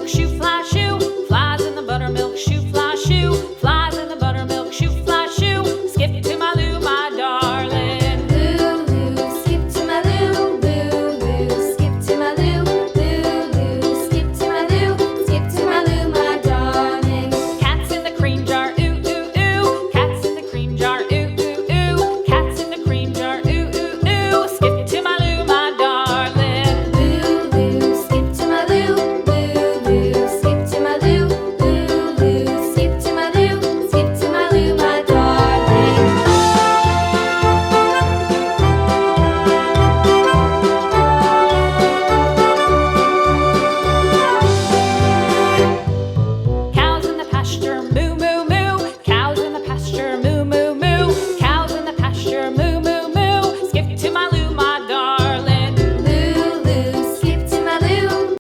buttermilk shoe fly shoe. Flies in the buttermilk shoe fly shoe. Flies in the buttermilk shoe fly shoe. Skip to my Lou, my darling. Lou, skip to my Lou, Lou, skip to my Lou, Lou, skip to my Lou, skip to my Lou, my darling. Cats in the cream jar, ooh, ooh, ooh. Cats in the cream jar, ooh, ooh, ooh. Cats in the cream jar, ooh, ooh, ooh. Skip to my Lou, my darling. Lou, skip to my Lou, Lou, skip to my Lou, Lou, skip to my Lou, skip to my Lou, my darling. Cows in the pasture, moo.